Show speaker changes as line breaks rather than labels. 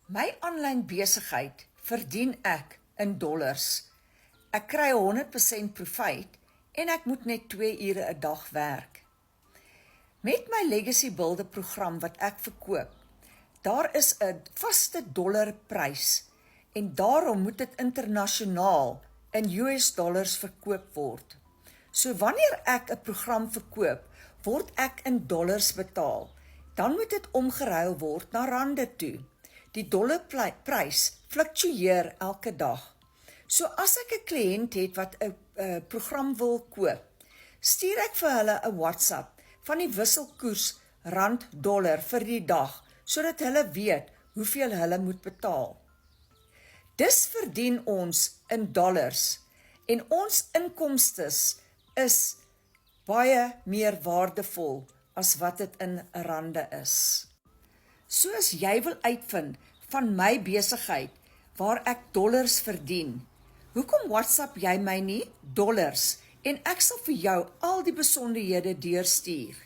My aanlyn besigheid verdien ek in dollars. Ek kry 100% profijt en ek moet net 2 ure 'n dag werk. Met my Legacy Builder program wat ek verkoop, daar is 'n vaste dollarprys en daarom moet dit internasionaal in US dollars verkoop word. So wanneer ek 'n program verkoop, word ek in dollars betaal. Dan moet dit omgeruil word na rande toe. Die dollarprys fluktueer elke dag. So as ek 'n kliënt het wat 'n program wil koop, stuur ek vir hulle 'n WhatsApp van die wisselkoers rand-dollar vir die dag, sodat hulle weet hoeveel hulle moet betaal. Dis verdien ons in dollars en ons inkomstes is baie meer waardevol as wat dit in rande is. So as jy wil uitvind van my besigheid waar ek dollars verdien, hoekom WhatsApp jy my nie dollars en ek sal vir jou al die besonderhede deurstuur?